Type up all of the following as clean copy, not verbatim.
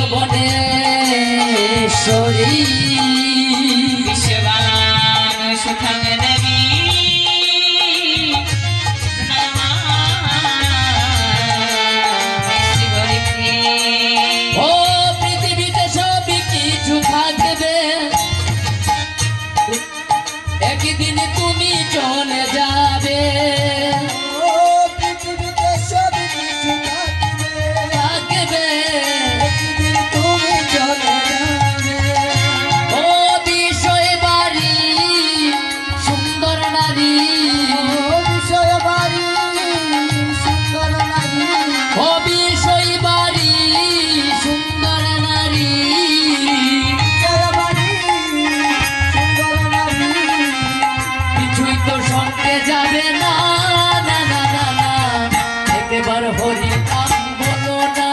ভুবনেশ্বরী বিশ্ববান সুথাং দেবী ও পৃথিবীতে সবই কিছু থাকবে, একদিন তুমি চলে যাবে। যাবে না না না না না, একবার হরি নাম বলো না,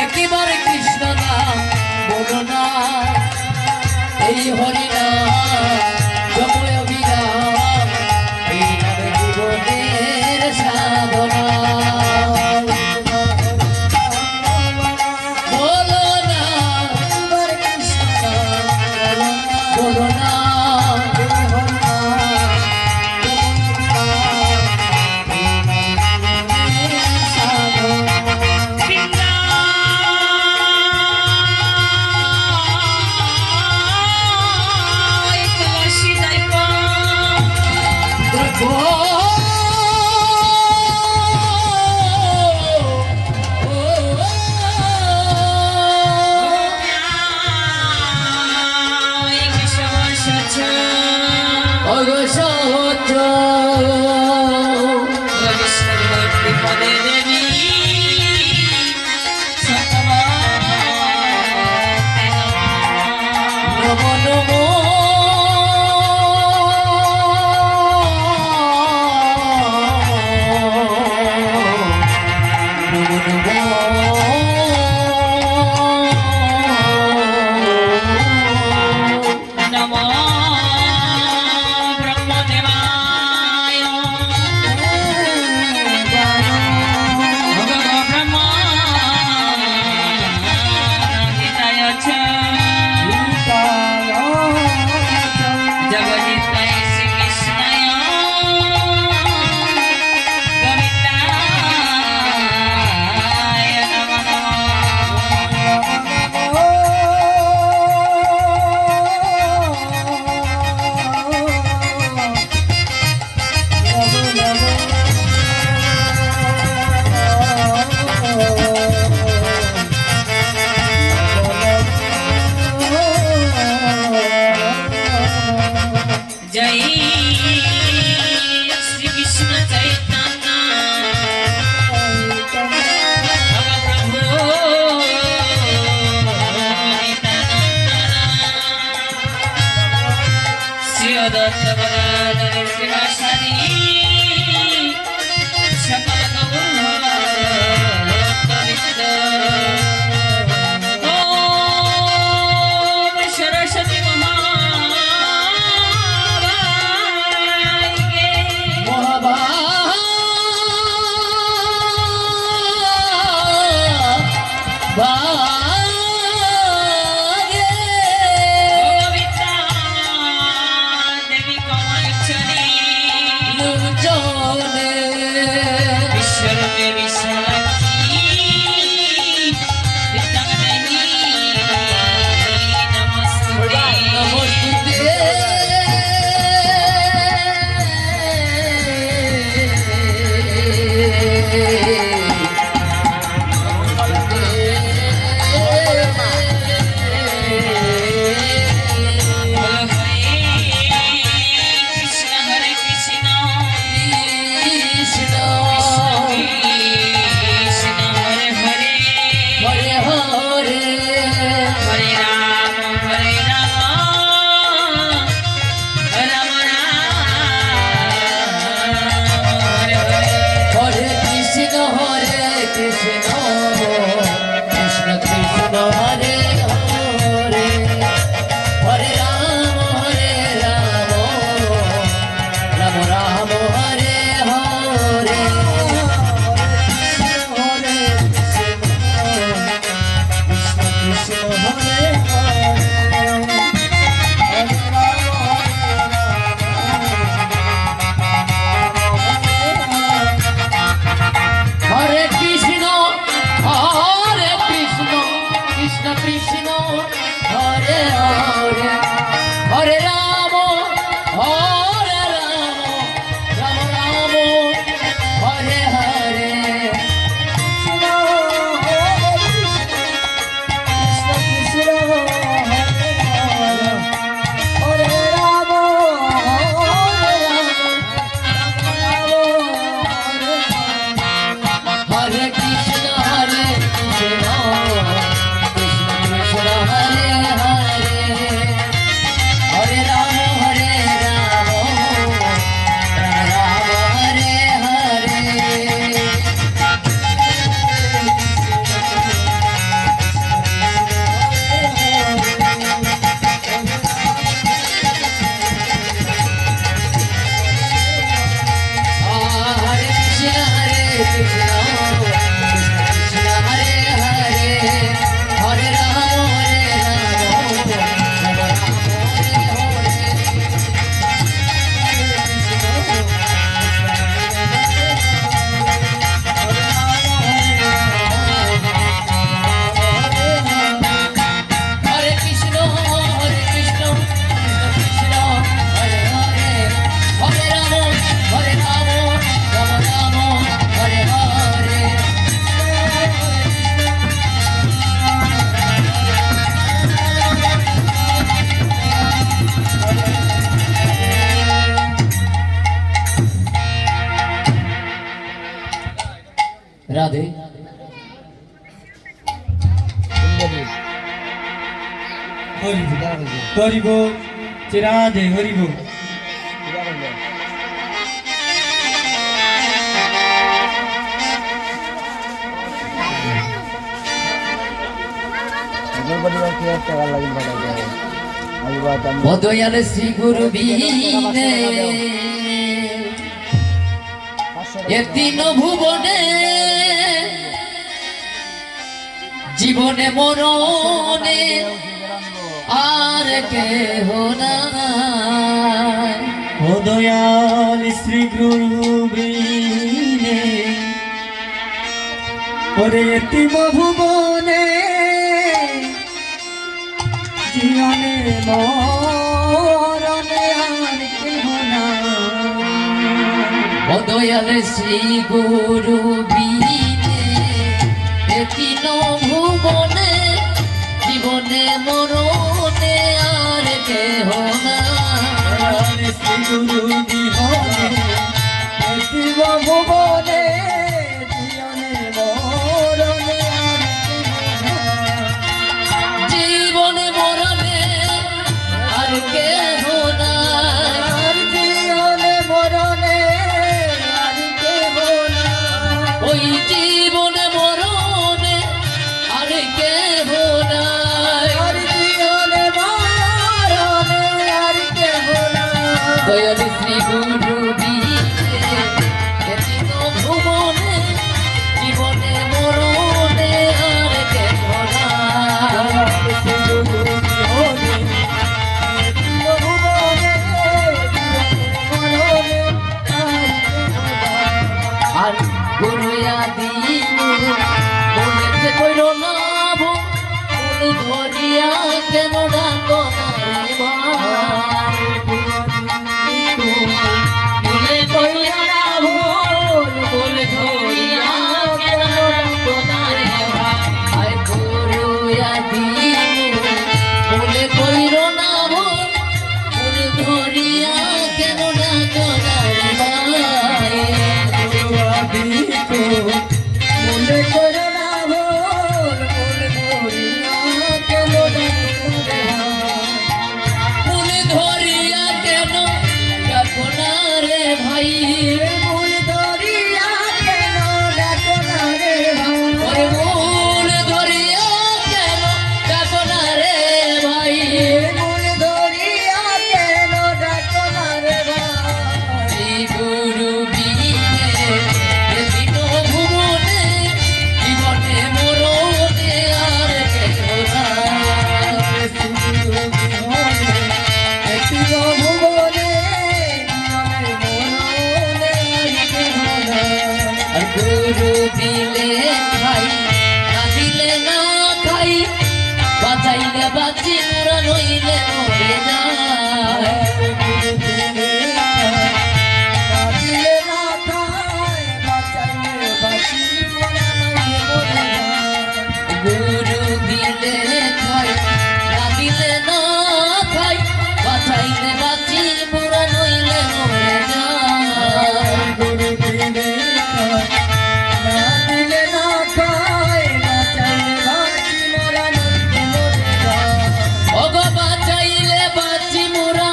একবার কৃষ্ণ নাম বলো না, এই হরি নাম জপয় অভিরাম, এই নামে জীবনের সাধনা। বলো না বলো না হরিব হরিব রাধে হরিব বদয়াল শ্রী গুরু বিনে এ তিন ভুবনে জীবনে মরণে আর কেহ নাই। ও দয়াল শ্রী গুরু বিনে ওরে তিম ভুবনে জীবনে মরণে আর কেহ নাই। ও দয়াল শ্রী গুরু বিনে এ তিন ভুবনে জীবনে মরণে আর কেহ নাই। শ্রী গুরু বিহনে শিব ভুবনে জীবনে মরণে জীবনে মরণে আর কেহ নাই। জীবনে মরণে আর কেহ নাই। ওই জীবনে মরণে আর কেহ নাই। জীবনে মরণে আর কেহ নাই। দয়াল শ্রী গুরু বিনে এ তিন ভুবনে জীবনে মরণে আর কেহ নাই। আর গুরুয়া দিনু বলেছে কইল না ভুল ধরিয়া কেন ডাকো বলে কইল না ভুল বলে ধরিয়া কেন ডাকো আর গুরুয়া দিনু বলে কইল না ভুল বলে ধরিয়া কেন ডাকো মনে করে না ভুল মনে ধরিয়া কেন মনে ধরিয়া কেন ডাকো না রে ভাই। ভুল ধরিয়া কেন ডাকো না রে ওরে মনে ধরিয়া কেন ডাকো না রে ভাই। ভুল ধরিয়া কেন ডাকো না রে শ্রী গুরু বিনে এ তিন ভুবনে জীবনে মরণে আর কেহ নাই। আর গুরু দিলে খাই না দিলে না খাই বাঁচাইলে বাঁচি মোরা নইলে মরে যায়। গুরু দিলে খাই না দিলে না খাই বাঁচাইলে বাঁচি মোরা নইলে মরে যায়। ওগো বাঁচাইলে বাঁচি মোরা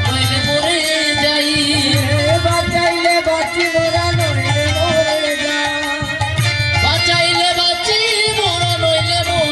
নইলে মরে যাই। বাঁচাইলে বাঁচি মোরা নইলে মরে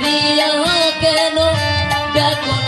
দিয়া কেন দেখো